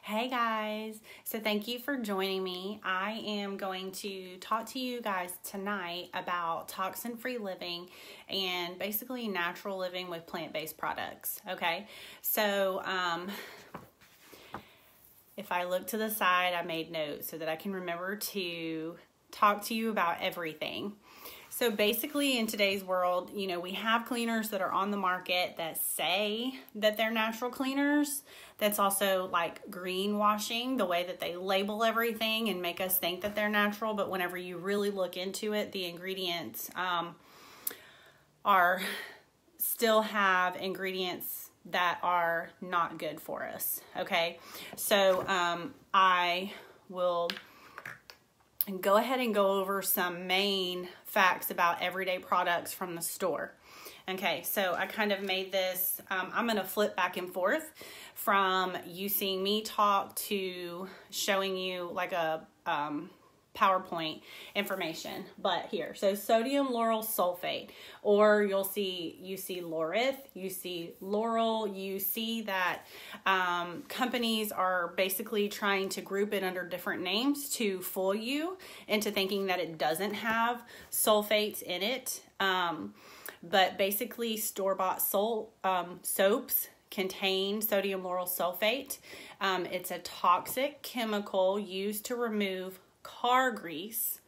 Hey guys, so thank you for joining me. I am going to talk to you guys tonight about toxin-free living and basically natural living with plant-based products, okay? So, if I look to the side, I made notes so that I can remember to talk to you about everything. So basically in today's world, you know, we have cleaners that are on the market that say that they're natural cleaners. That's also like greenwashing, the way that they label everything and make us think that they're natural. But whenever you really look into it, the ingredients still have ingredients that are not good for us. Okay, so I will go ahead and go over some main facts about everyday products from the store. Okay, so I kind of made this, I'm going to flip back and forth from you seeing me talk to showing you like a PowerPoint information. But here, so sodium lauryl sulfate, or you see laureth, you see laurel, you see that companies are basically trying to group it under different names to fool you into thinking that it doesn't have sulfates in it. But basically store-bought soaps contain sodium lauryl sulfate. It's a toxic chemical used to remove car grease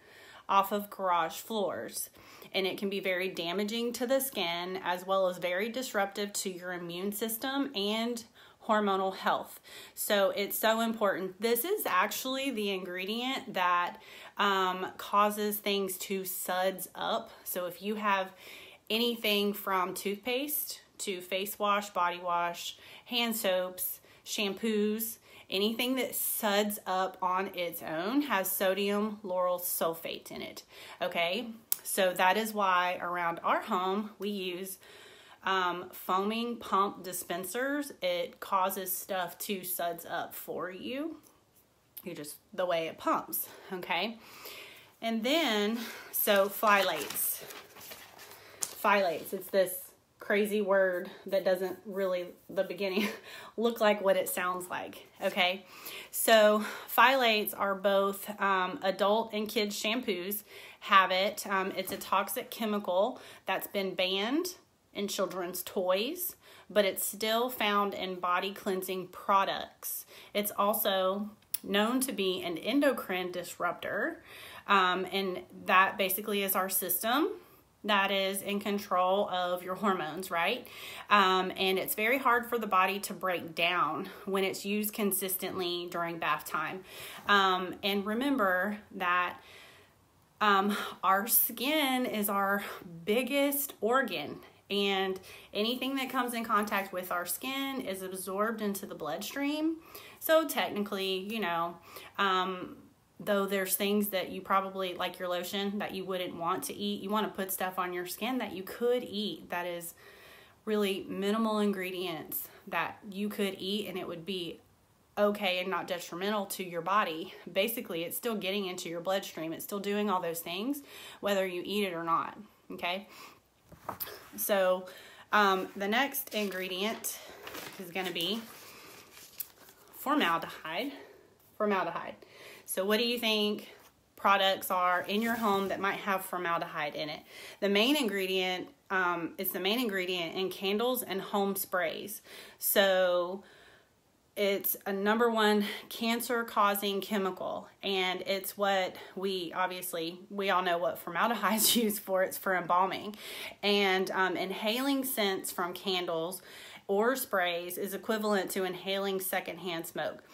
off of garage floors, and it can be very damaging to the skin as well as very disruptive to your immune system and hormonal health. So it's so important. This is actually the ingredient that causes things to suds up. So if you have anything from toothpaste to face wash, body wash, hand soaps, shampoos, anything that suds up on its own has sodium lauryl sulfate in it, okay? So that is why around our home we use foaming pump dispensers. It causes stuff to suds up for you. Just the way it pumps, okay? And then, so phthalates. Phthalates, it's this crazy word that doesn't really, the beginning, look like what it sounds like, okay? So phthalates are both adult and kids shampoos have it. It's a toxic chemical that's been banned in children's toys, but it's still found in body cleansing products. It's also known to be an endocrine disruptor, and that basically is our system that is in control of your hormones, right? And it's very hard for the body to break down when it's used consistently during bath time. And remember that our skin is our biggest organ, and anything that comes in contact with our skin is absorbed into the bloodstream. So technically, you know, though there's things that you probably, like your lotion, that you wouldn't want to eat. You want to put stuff on your skin that you could eat that is really minimal ingredients that you could eat and it would be okay and not detrimental to your body. Basically, it's still getting into your bloodstream. It's still doing all those things, whether you eat it or not, okay? So the next ingredient is going to be formaldehyde. So what do you think products are in your home that might have formaldehyde in it? The main ingredient is the main ingredient in candles and home sprays. So it's a #1 cancer-causing chemical, and it's what we all know what formaldehyde is used for. It's for embalming, and inhaling scents from candles or sprays is equivalent to inhaling secondhand smoke.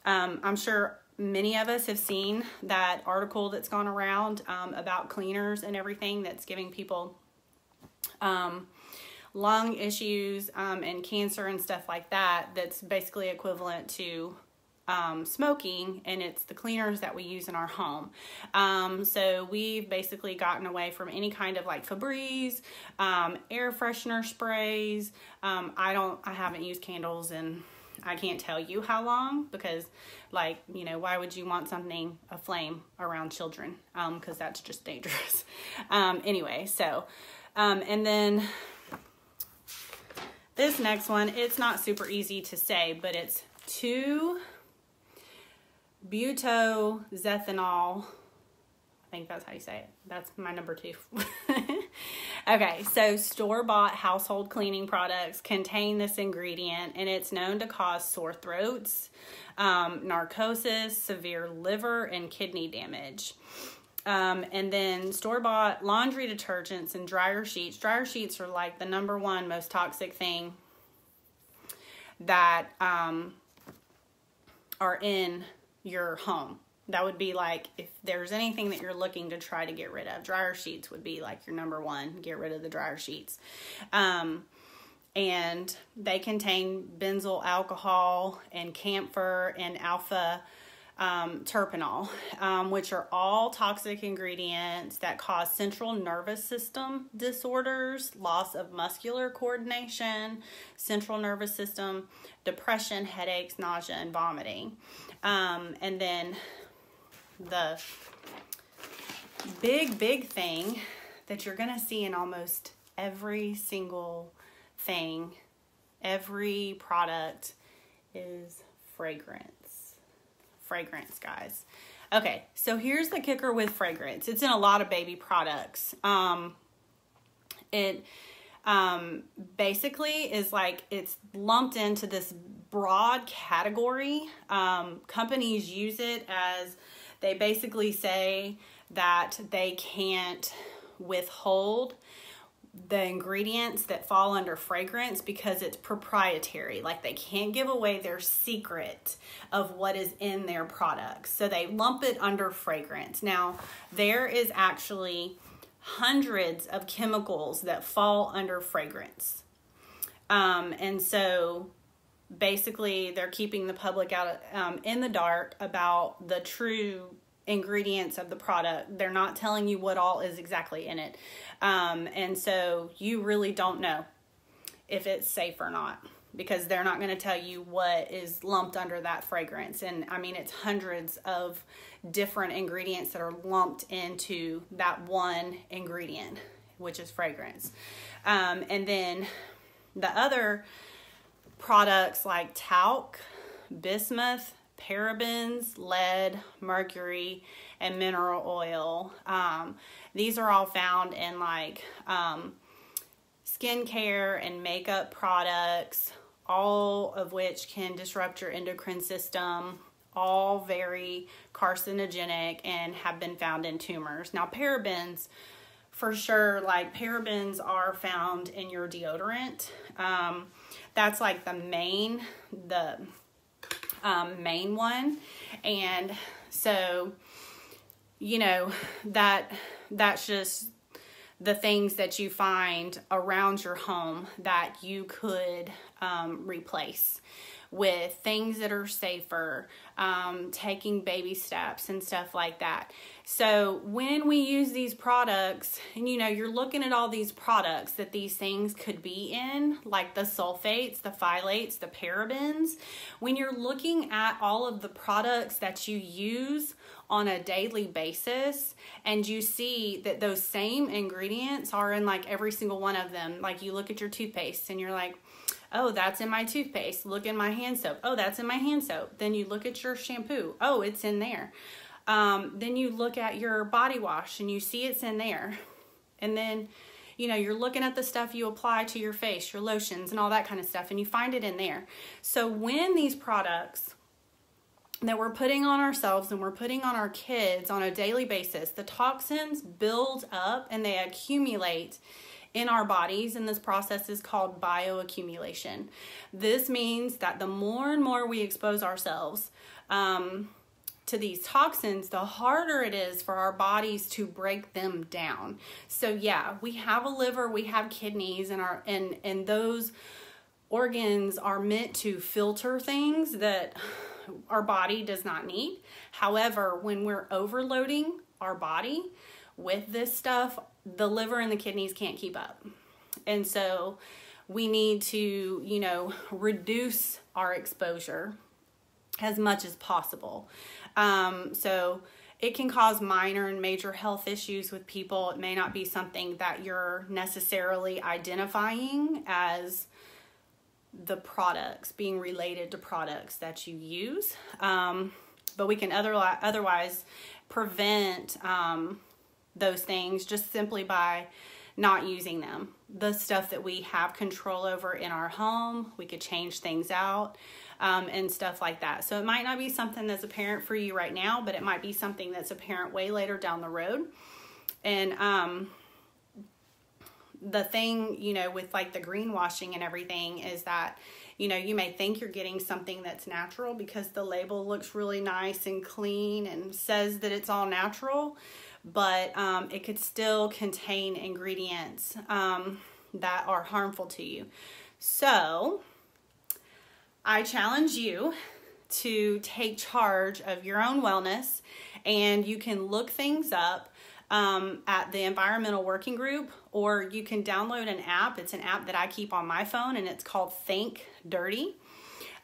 I'm sure many of us have seen that article that's gone around about cleaners and everything that's giving people lung issues and cancer and stuff like that. That's basically equivalent to smoking, and it's the cleaners that we use in our home. So we've basically gotten away from any kind of like Febreze, air freshener sprays. I haven't used candles in I can't tell you how long, because like, you know, why would you want something aflame around children? Because that's just dangerous. Anyway, so and then this next one, it's not super easy to say, but it's 2 butozethanol. I think that's how you say it. That's my number 2. Okay, so store-bought household cleaning products contain this ingredient, and it's known to cause sore throats, narcosis, severe liver and kidney damage. And then store-bought laundry detergents and dryer sheets. Dryer sheets are like the number 1 most toxic thing that are in your home. That would be like, if there's anything that you're looking to try to get rid of, dryer sheets would be like your number 1. Get rid of the dryer sheets. And they contain benzyl alcohol and camphor and alpha terpenol, which are all toxic ingredients that cause central nervous system disorders, loss of muscular coordination, central nervous system, depression, headaches, nausea, and vomiting. And then the big thing that you're going to see in almost every single thing, every product, is fragrance. Fragrance, guys. Okay, so here's the kicker with fragrance. It's in a lot of baby products. It basically is like, it's lumped into this broad category. Companies use it as, they basically say that they can't withhold the ingredients that fall under fragrance because it's proprietary. Like, they can't give away their secret of what is in their products. So they lump it under fragrance. Now, there is actually hundreds of chemicals that fall under fragrance. And so basically they're keeping the public out in the dark about the true ingredients of the product. They're not telling you what all is exactly in it. And so you really don't know if it's safe or not, because they're not going to tell you what is lumped under that fragrance. And I mean, it's hundreds of different ingredients that are lumped into that one ingredient, which is fragrance. And then the other products like talc, bismuth, parabens, lead, mercury, and mineral oil. These are all found in like skincare and makeup products, all of which can disrupt your endocrine system, all very carcinogenic and have been found in tumors. Now, parabens, for sure, like parabens are found in your deodorant. That's like the main one. And so, you know, that's just the things that you find around your home that you could replace with things that are safer, taking baby steps and stuff like that. So when we use these products, and you know, you're looking at all these products that these things could be in, like the sulfates, the phthalates, the parabens, when you're looking at all of the products that you use on a daily basis, and you see that those same ingredients are in like every single one of them. Like, you look at your toothpaste and you're like, oh, that's in my toothpaste. Look in my hand soap. Oh, that's in my hand soap. Then you look at your shampoo. Oh, it's in there. Then you look at your body wash and you see it's in there. And then, you know, you're looking at the stuff you apply to your face, your lotions and all that kind of stuff, and you find it in there. So when these products that we're putting on ourselves and we're putting on our kids on a daily basis, the toxins build up and they accumulate in our bodies, and this process is called bioaccumulation. This means that the more and more we expose ourselves to these toxins, the harder it is for our bodies to break them down. So yeah, we have a liver, we have kidneys, and those organs are meant to filter things that our body does not need. However, when we're overloading our body with this stuff, the liver and the kidneys can't keep up. And so we need to, you know, reduce our exposure as much as possible. So it can cause minor and major health issues with people. It may not be something that you're necessarily identifying as the products, being related to products that you use. but we can otherwise prevent those things just simply by not using them. The stuff that we have control over in our home, we could change things out and stuff like that. So it might not be something that's apparent for you right now, but it might be something that's apparent way later down the road. And the thing, you know, with like the greenwashing and everything is that, you know, you may think you're getting something that's natural because the label looks really nice and clean and says that it's all natural, but it could still contain ingredients that are harmful to you. So I challenge you to take charge of your own wellness, and you can look things up at the Environmental Working Group, or you can download an app. It's an app that I keep on my phone, and it's called Think Dirty.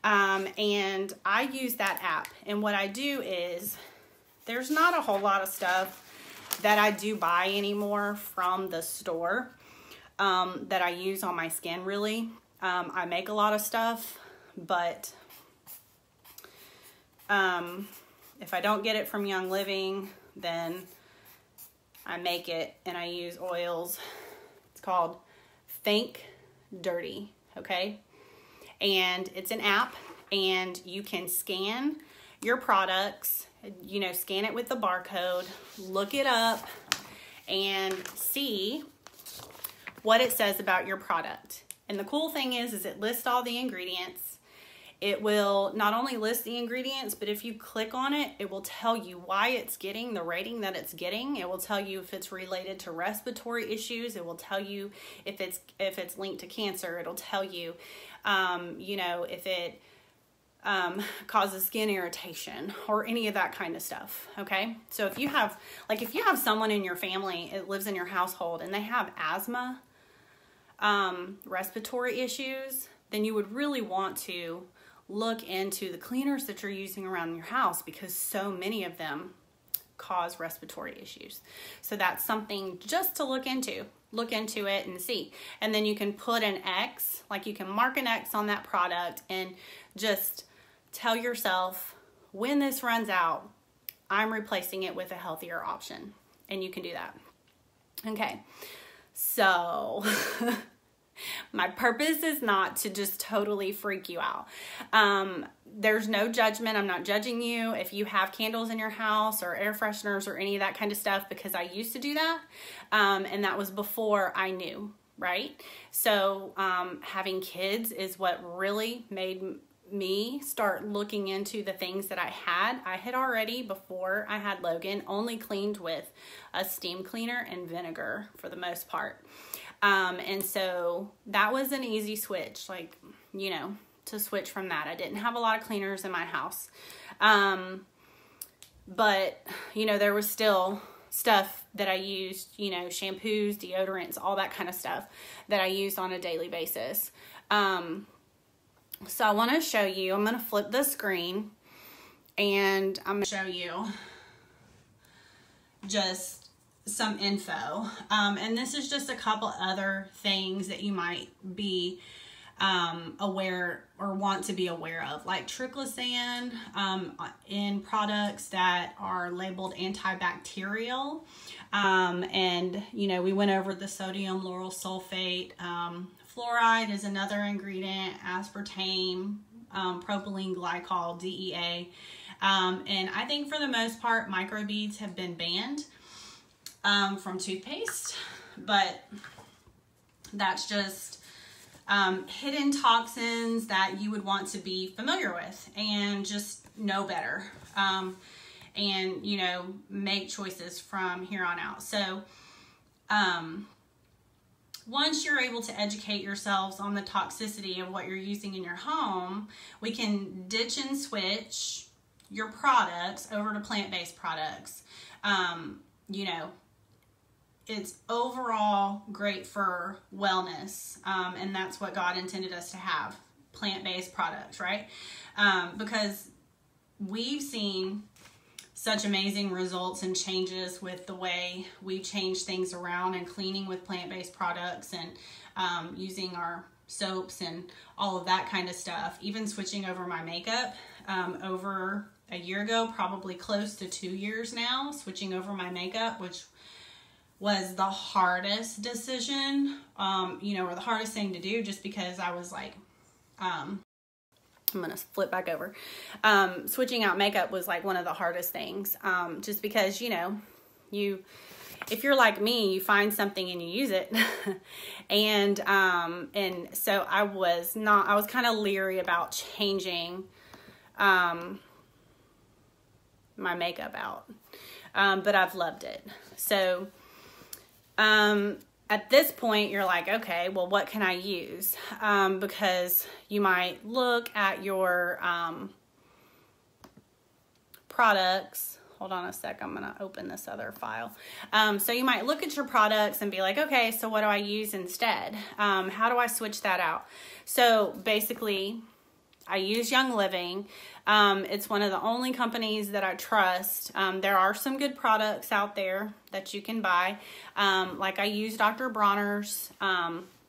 And I use that app. And what I do is, there's not a whole lot of stuff that I do buy anymore from the store that I use on my skin, really. I make a lot of stuff, but if I don't get it from Young Living, then I make it and I use oils. It's called Think Dirty, okay? And it's an app, and you can scan your products, you know, scan it with the barcode, look it up, and see what it says about your product. And the cool thing is it lists all the ingredients. It will not only list the ingredients, but if you click on it, it will tell you why it's getting the rating that it's getting. It will tell you if it's related to respiratory issues. It will tell you if it's linked to cancer. It'll tell you, you know, if it causes skin irritation or any of that kind of stuff. Okay. So if you have someone in your family, it lives in your household, and they have asthma, respiratory issues, then you would really want to look into the cleaners that you're using around your house, because so many of them cause respiratory issues. So that's something just to look into it and see. And then you can put an X, like you can mark an X on that product and just tell yourself, when this runs out, I'm replacing it with a healthier option. And you can do that. Okay. So my purpose is not to just totally freak you out. There's no judgment. I'm not judging you if you have candles in your house or air fresheners or any of that kind of stuff, because I used to do that. And that was before I knew, right? So having kids is what really made me start looking into the things that I had already, before I had Logan, only cleaned with a steam cleaner and vinegar for the most part. And so that was an easy switch, like, you know, to switch from that. I didn't have a lot of cleaners in my house. But, you know, there was still stuff that I used, you know, shampoos, deodorants, all that kind of stuff that I used on a daily basis. So I want to show you, I'm going to flip the screen, and I'm going to show you just some info. And this is just a couple other things that you might be aware or want to be aware of, like triclosan in products that are labeled antibacterial. And, you know, we went over the sodium lauryl sulfate. Fluoride is another ingredient, aspartame, propylene glycol, DEA. And I think for the most part, microbeads have been banned from toothpaste, but that's just hidden toxins that you would want to be familiar with and just know better, and, you know, make choices from here on out. So once you're able to educate yourselves on the toxicity of what you're using in your home, we can ditch and switch your products over to plant-based products. You know, it's overall great for wellness, and that's what God intended us to have, plant-based products, right? Because we've seen such amazing results and changes with the way we change things around and cleaning with plant-based products, and using our soaps and all of that kind of stuff. Even switching over my makeup over a year ago, probably close to 2 years now, switching over my makeup, which was the hardest decision, you know, or the hardest thing to do, just because I was like, I'm going to flip back over. Switching out makeup was like one of the hardest things, just because, you know, if you're like me, you find something and you use it. and so I was kind of leery about changing, my makeup out. But I've loved it. So, at this point, you're like, okay, well, what can I use? Because you might look at your products. Hold on a sec. I'm going to open this other file. So you might look at your products and be like, okay, so what do I use instead? How do I switch that out? So basically, I use Young Living. It's one of the only companies that I trust. There are some good products out there that you can buy. Like I use Dr. Bronner's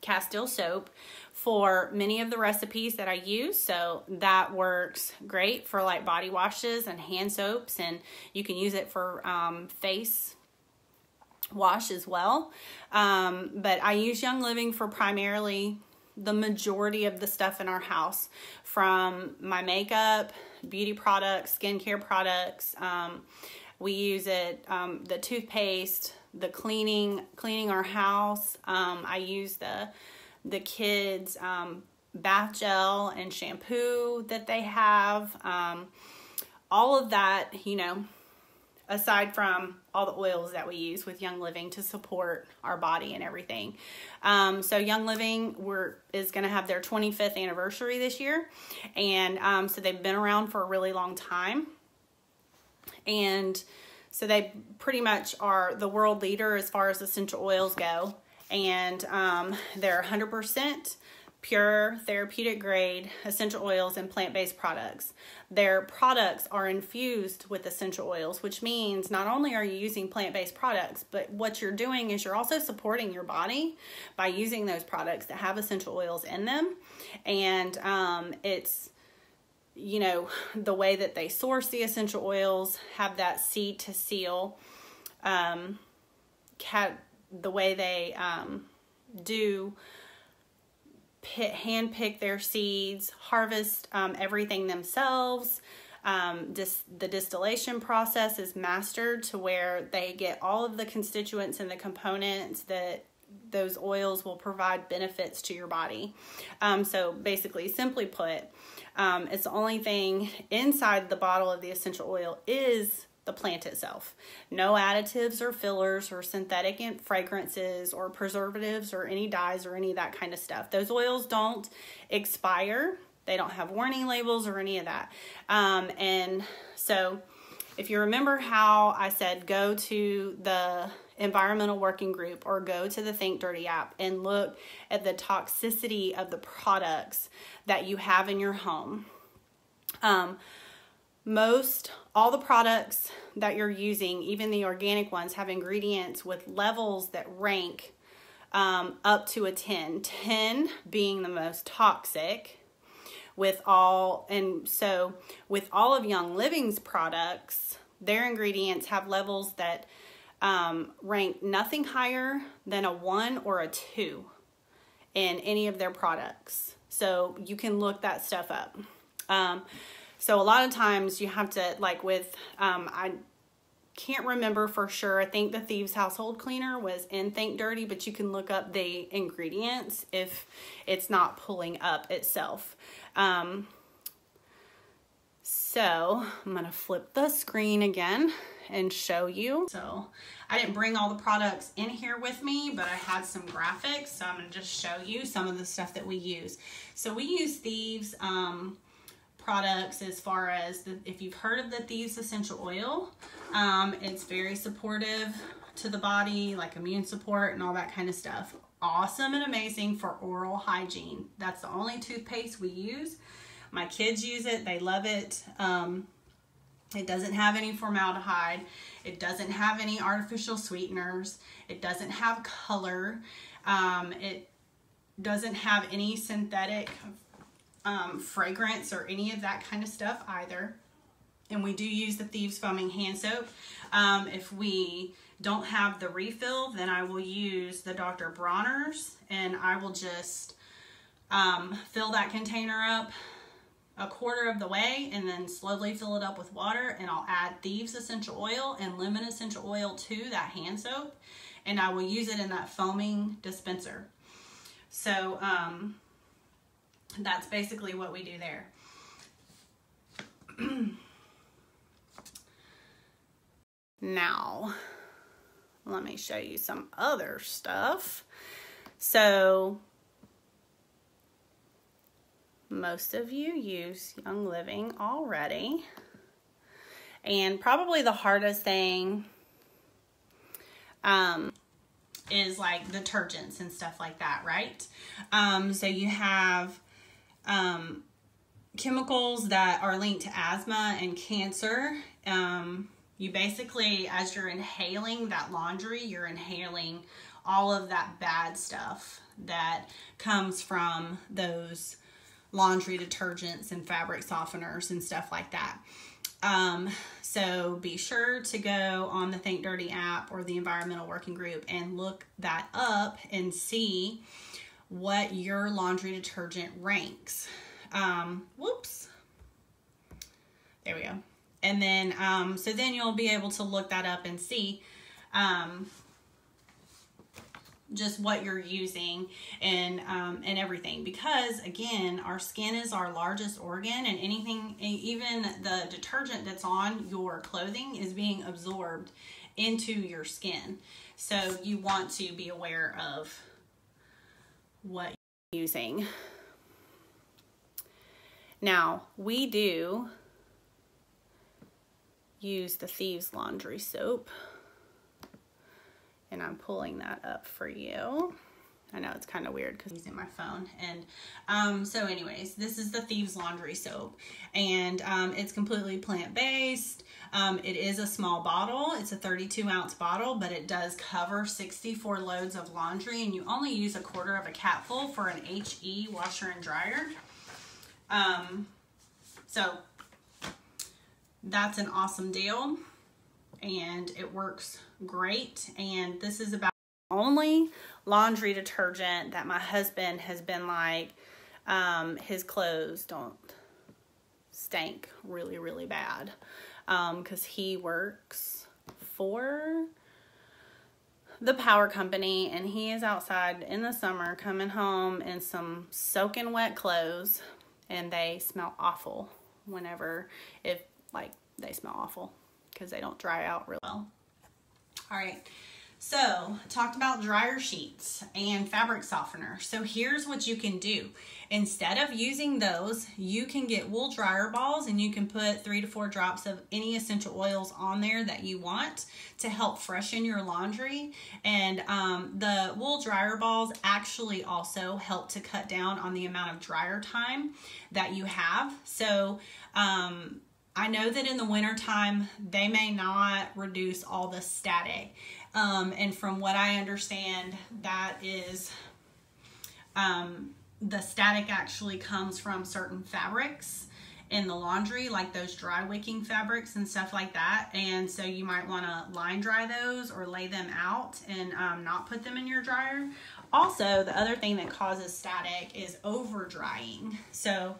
Castile soap for many of the recipes that I use. So that works great for like body washes and hand soaps, and you can use it for face wash as well. But I use Young Living for primarily the majority of the stuff in our house, from my makeup, beauty products, skincare products. We use it, the toothpaste, the cleaning our house. I use the kids' bath gel and shampoo that they have. All of that, you know, aside from all the oils that we use with Young Living to support our body and everything. So Young Living is going to have their 25th anniversary this year. And so they've been around for a really long time. And so they pretty much are the world leader as far as essential oils go. And they're 100% pure, therapeutic grade essential oils and plant-based products. Their products are infused with essential oils, which means not only are you using plant-based products, but what you're doing is you're also supporting your body by using those products that have essential oils in them. And it's, you know, the way that they source the essential oils, have that seed to seal, the way they do hand pick their seeds, harvest everything themselves. The distillation process is mastered to where they get all of the constituents and the components that those oils will provide benefits to your body. So basically, simply put, it's the only thing inside the bottle of the essential oil is the plant itself. No additives or fillers or synthetic fragrances or preservatives or any dyes or any of that kind of stuff. Those oils don't expire. They don't have warning labels or any of that. And so if you remember how I said go to the environmental working group or go to the Think Dirty app and look at the toxicity of the products that you have in your home. All the products that you're using, even the organic ones, have ingredients with levels that rank up to a 10. 10 being the most toxic with all of Young Living's products, their ingredients have levels that rank nothing higher than a 1 or a 2 in any of their products. So you can look that stuff up. So a lot of times you have to, like with, I can't remember for sure. I think the Thieves Household Cleaner was in Think Dirty, but you can look up the ingredients if it's not pulling up itself. So I'm going to flip the screen again and show you. So I didn't bring all the products in here with me, but I had some graphics. So I'm going to just show you some of the stuff that we use. So we use Thieves, products as far as if you've heard of the Thieves essential oil, it's very supportive to the body, like immune support and all that kind of stuff. Awesome and amazing for oral hygiene. That's the only toothpaste we use. My kids use it. They love it. It doesn't have any formaldehyde. It doesn't have any artificial sweeteners. It doesn't have color. It doesn't have any synthetic fragrance or any of that kind of stuff either. And we do use the Thieves Foaming Hand Soap. If we don't have the refill, then I will use the Dr. Bronner's, and I will just fill that container up a quarter of the way and then slowly fill it up with water, and I'll add Thieves essential oil and lemon essential oil to that hand soap, and I will use it in that foaming dispenser. So that's basically what we do there. Now, let me show you some other stuff. So, most of you use Young Living already. And probably the hardest thing is like detergents and stuff like that, right? So you have chemicals that are linked to asthma and cancer. You basically, as you're inhaling that laundry, you're inhaling all of that bad stuff that comes from those laundry detergents and fabric softeners and stuff like that. So be sure to go on the Think Dirty app or the Environmental Working Group and look that up and see what your laundry detergent ranks. Whoops. There we go. And then, so then you'll be able to look that up and see, just what you're using and everything, because again, our skin is our largest organ, and anything, even the detergent that's on your clothing is being absorbed into your skin. So you want to be aware of what you're using. Now, we do use the Thieves laundry soap, and I'm pulling that up for you. I know it's kind of weird because I'm using my phone. And so anyways, this is the Thieves laundry soap, and it's completely plant-based. It is a small bottle. It's a 32-ounce bottle, but it does cover 64 loads of laundry, and you only use a quarter of a capful for an HE washer and dryer. So that's an awesome deal, and it works great. And this is about the only laundry detergent that my husband has been like, his clothes don't stink really, really bad, because he works for the power company, and he is outside in the summer coming home in some soaking wet clothes, and they smell awful whenever, they smell awful because they don't dry out real well. All right, so talked about dryer sheets and fabric softener. So here's what you can do. Instead of using those, you can get wool dryer balls, and you can put 3 to 4 drops of any essential oils on there that you want to help freshen your laundry. And the wool dryer balls actually also help to cut down on the amount of dryer time that you have. So I know that in the winter time, they may not reduce all the static. And from what I understand, that is, the static actually comes from certain fabrics in the laundry, like those dry wicking fabrics and stuff like that. And so you might want to line dry those or lay them out and not put them in your dryer. Also, the other thing that causes static is over drying. So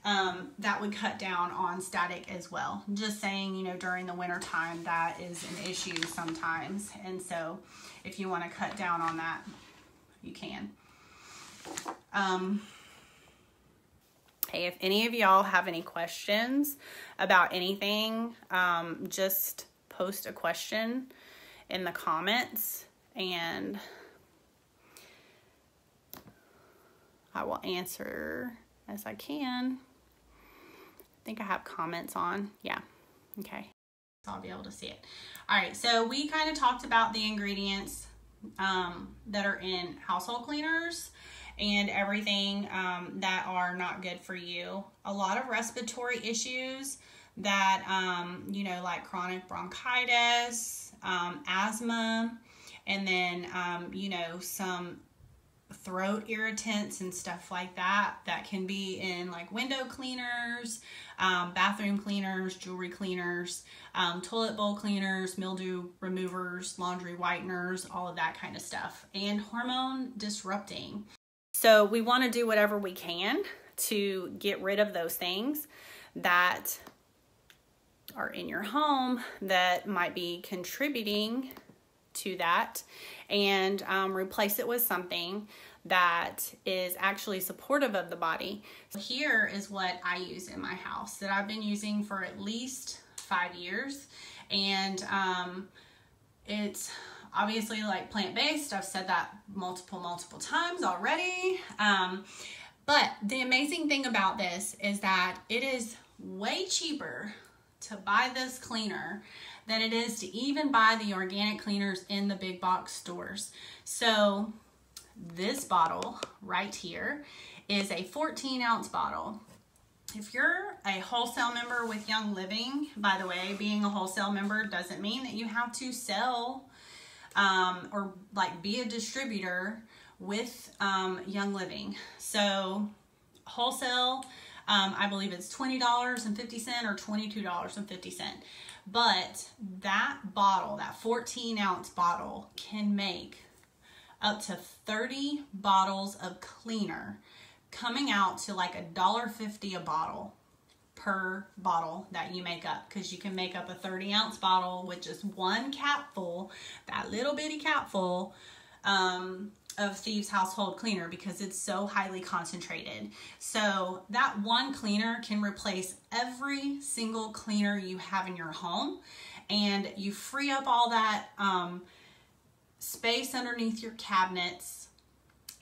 that would cut down on static as well. Just saying, you know, during the winter time, that is an issue sometimes. And so if you want to cut down on that, you can. Hey, if any of y'all have any questions about anything, just post a question in the comments, and I will answer as I can. I think I have comments on. Yeah. Okay. So I'll be able to see it. All right. So we kind of talked about the ingredients that are in household cleaners and everything that are not good for you. A lot of respiratory issues that, you know, like chronic bronchitis, asthma, and then, you know, some throat irritants and stuff like that. That can be in like window cleaners, bathroom cleaners, jewelry cleaners, toilet bowl cleaners, mildew removers, laundry whiteners, all of that kind of stuff, and hormone disrupting. So we want to do whatever we can to get rid of those things that are in your home that might be contributing to that, and replace it with something that is actually supportive of the body. Here is what I use in my house that I've been using for at least 5 years, and it's obviously like plant-based. I've said that multiple times already. But the amazing thing about this is that it is way cheaper to buy this cleaner than it is to even buy the organic cleaners in the big box stores. So this bottle right here is a 14-ounce bottle. If you're a wholesale member with Young Living, by the way, being a wholesale member doesn't mean that you have to sell or like be a distributor with Young Living. So wholesale, I believe it's $20.50 or $22.50. But that bottle, that 14-ounce bottle, can make up to 30 bottles of cleaner, coming out to like $1.50 a bottle per bottle that you make up, because you can make up a 30-ounce bottle with just one capful, that little bitty capful of Thieves Household Cleaner, because it's so highly concentrated. So that one cleaner can replace every single cleaner you have in your home, and you free up all that space underneath your cabinets,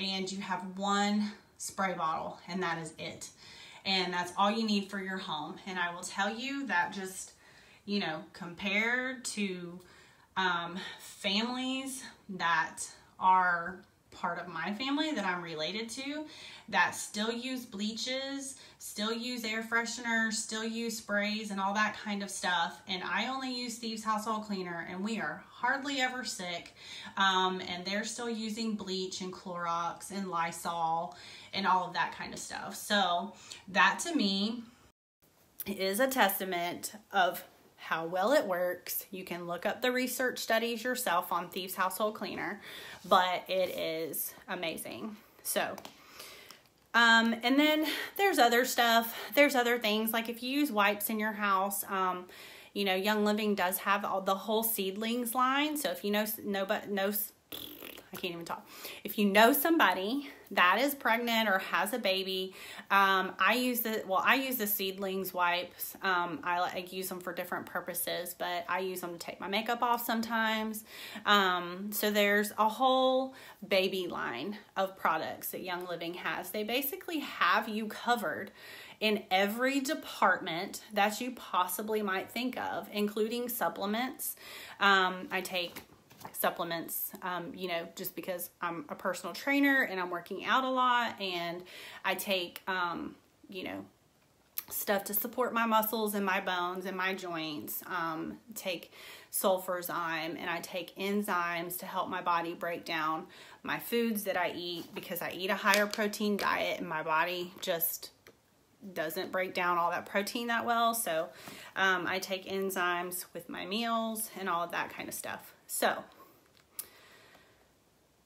and you have one spray bottle, and that is it. And that's all you need for your home. And I will tell you that just, you know, compared to families that are part of my family that I'm related to, that still use bleaches, still use air fresheners, still use sprays and all that kind of stuff, and I only use Thieves Household Cleaner, and we are hardly ever sick, and they're still using bleach and Clorox and Lysol and all of that kind of stuff. So that to me is a testament of how well it works. You can look up the research studies yourself on Thieves Household Cleaner, but it is amazing. So, and then there's other stuff. There's other things, like if you use wipes in your house, you know, Young Living does have all the whole seedlings line. So if you I can't even talk. If you know somebody that is pregnant or has a baby, I use the seedlings wipes. I use them for different purposes, but I use them to take my makeup off sometimes. So there's a whole baby line of products that Young Living has. They basically have you covered in every department that you possibly might think of, including supplements. I take supplements, you know, just because I'm a personal trainer and I'm working out a lot, and I take, you know, stuff to support my muscles and my bones and my joints, take sulfurzyme, and I take enzymes to help my body break down my foods that I eat, because I eat a higher protein diet and my body just doesn't break down all that protein that well. So I take enzymes with my meals and all of that kind of stuff. So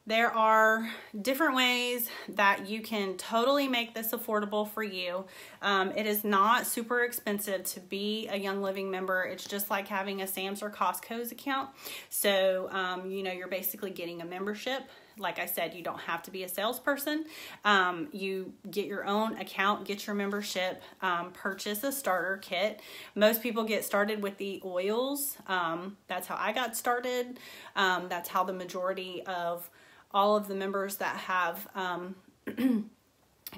there are different ways that you can totally make this affordable for you. It is not super expensive to be a Young Living member. It's just like having a Sam's or Costco's account. So, you know, you're basically getting a membership. Like I said, you don't have to be a salesperson. You get your own account, get your membership, purchase a starter kit. Most people get started with the oils. That's how I got started. That's how the majority of all of the members that have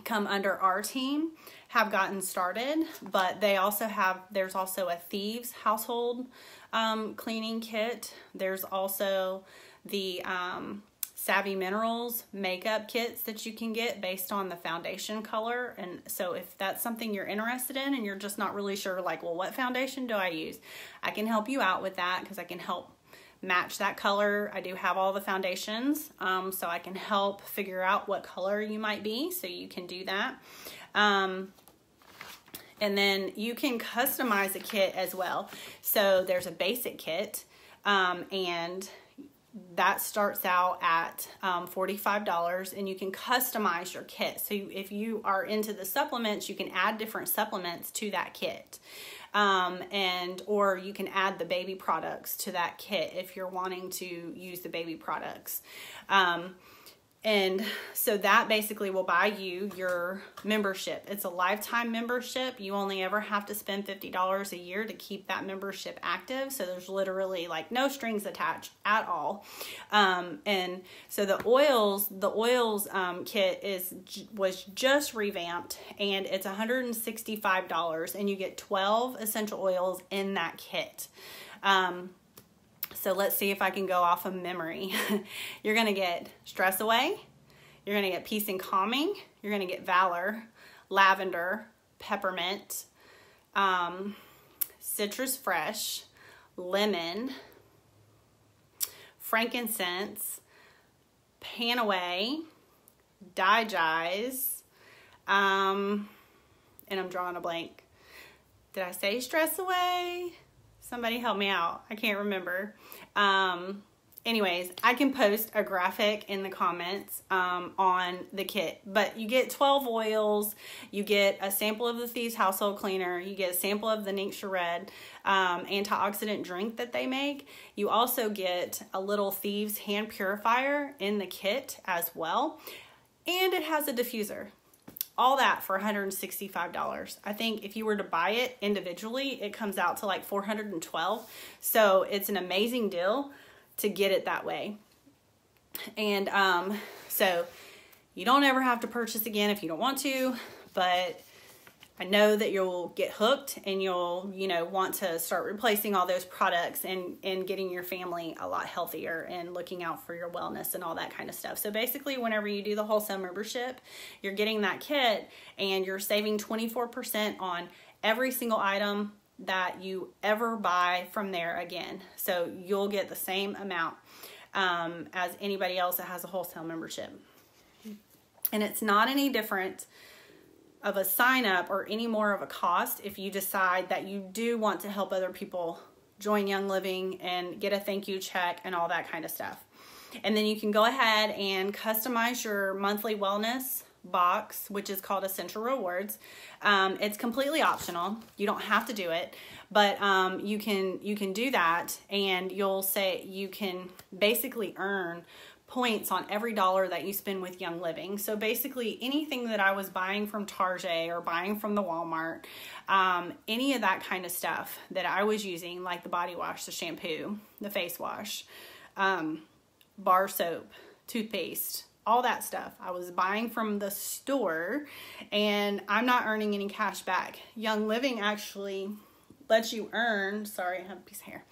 come under our team have gotten started. But they also have, there's also a Thieves Household cleaning kit. There's also the Savvy Minerals makeup kits that you can get based on the foundation color. And so if that's something you're interested in and you're just not really sure, like, well, what foundation do I use? I can help you out with that, because I can help match that color. I do have all the foundations, so I can help figure out what color you might be, so you can do that. And then you can customize a kit as well. So there's a basic kit, and that starts out at $45, and you can customize your kit. So if you are into the supplements, you can add different supplements to that kit. Or you can add the baby products to that kit if you're wanting to use the baby products. And so that basically will buy you your membership. It's a lifetime membership. You only ever have to spend $50 a year to keep that membership active. So there's literally like no strings attached at all. And so the oils kit was just revamped, and it's $165, and you get 12 essential oils in that kit. So let's see if I can go off of memory. You're going to get Stress Away. You're going to get Peace and Calming. You're going to get Valor, Lavender, Peppermint, Citrus Fresh, Lemon, Frankincense, Panaway, Digize, and I'm drawing a blank. Did I say Stress Away? Somebody help me out. I can't remember. Anyways, I can post a graphic in the comments on the kit. But you get 12 oils. You get a sample of the Thieves Household Cleaner. You get a sample of the Ningxia Red antioxidant drink that they make. You also get a little Thieves hand purifier in the kit as well. And it has a diffuser. All that for $165. I think if you were to buy it individually, it comes out to like $412. So it's an amazing deal to get it that way. And so you don't ever have to purchase again if you don't want to, but I know that you'll get hooked, and you'll, want to start replacing all those products and getting your family a lot healthier and looking out for your wellness and all that kind of stuff. So basically, whenever you do the wholesale membership, you're getting that kit, and you're saving 24% on every single item that you ever buy from there again. So you'll get the same amount as anybody else that has a wholesale membership. And it's not any different of a sign up or any more of a cost if you decide that you do want to help other people join Young Living and get a thank you check and all that kind of stuff. And then you can go ahead and customize your monthly wellness box, which is called Essential Rewards. It's completely optional. You don't have to do it, but you can do that, and you can basically earn points on every dollar that you spend with Young Living. So basically anything that I was buying from Target or buying from the Walmart, any of that kind of stuff that I was using, like the body wash, the shampoo, the face wash, bar soap, toothpaste, all that stuff I was buying from the store, and I'm not earning any cash back. Young Living actually lets you earn, sorry, I have a piece of hair.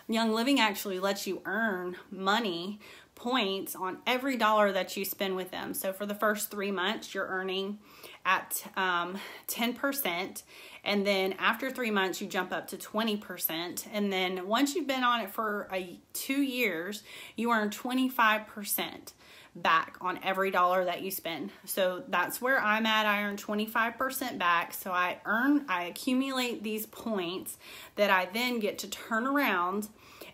Young Living actually lets you earn money, points on every dollar that you spend with them. So for the first 3 months, you're earning at 10%. And then after 3 months, you jump up to 20%. And then once you've been on it for 2 years, you earn 25% back on every dollar that you spend. So that's where I'm at. I earn 25% back. So I accumulate these points that I then get to turn around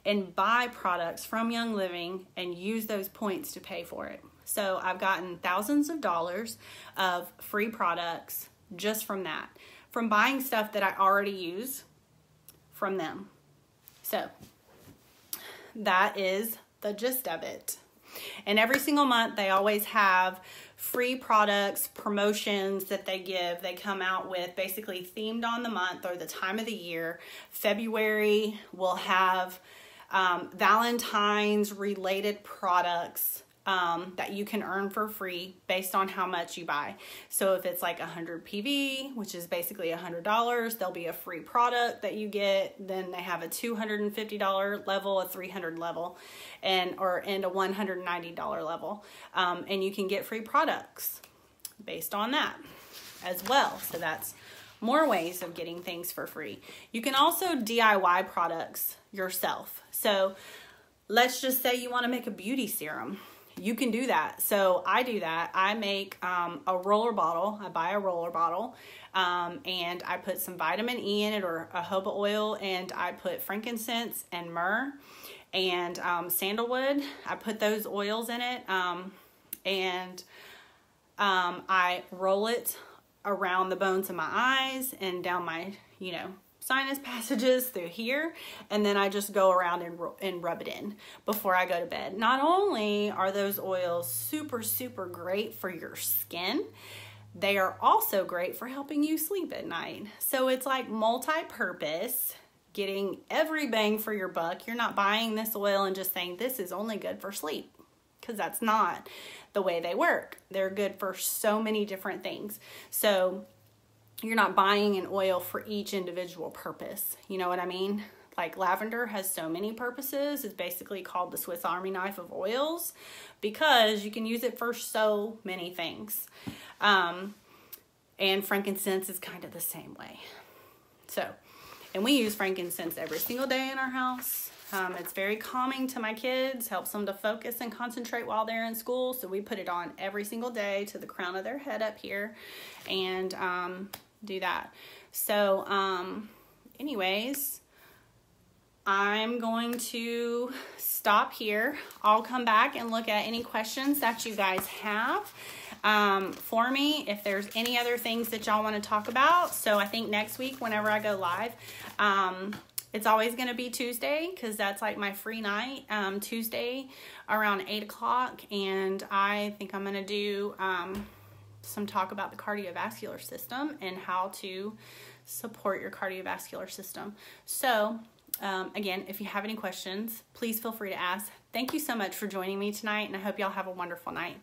and buy products from Young Living and use those points to pay for it. So I've gotten thousands of dollars of free products just from that, from buying stuff that I already use from them. So that is the gist of it. And every single month they always have free products, promotions that they give. They come out with basically themed on the month or the time of the year. February will have Valentine's related products that you can earn for free based on how much you buy. So if it's like 100 PV, which is basically $100, there'll be a free product that you get. Then they have a $250 level, a $300 level, and a $190 level. And you can get free products based on that as well. So that's more ways of getting things for free. You can also DIY products yourself. So let's just say you want to make a beauty serum. You can do that. So I do that. I make a roller bottle. I buy a roller bottle and I put some vitamin E in it or a jojoba oil, and I put frankincense and myrrh and sandalwood. I put those oils in it and I roll it around the bones of my eyes and down my, sinus passages through here, and then I just go around and rub it in before I go to bed. Not only are those oils super, super great for your skin, they are also great for helping you sleep at night. So it's like multi-purpose, getting every bang for your buck. You're not buying this oil and just saying this is only good for sleep, because that's not the way they work. They're good for so many different things. So you're not buying an oil for each individual purpose. You know what I mean? Like lavender has so many purposes. It's basically called the Swiss Army knife of oils because you can use it for so many things. And frankincense is kind of the same way. So, and we use frankincense every single day in our house. It's very calming to my kids, helps them to focus and concentrate while they're in school. So we put it on every single day to the crown of their head up here and do that. So anyways, I'm going to stop here. I'll come back and look at any questions that you guys have for me, if there's any other things that y'all want to talk about. So I think next week, whenever I go live, it's always going to be Tuesday because that's like my free night, Tuesday around 8 o'clock. And I think I'm going to do some talk about the cardiovascular system and how to support your cardiovascular system. So again, if you have any questions, please feel free to ask. Thank you so much for joining me tonight, and I hope y'all have a wonderful night.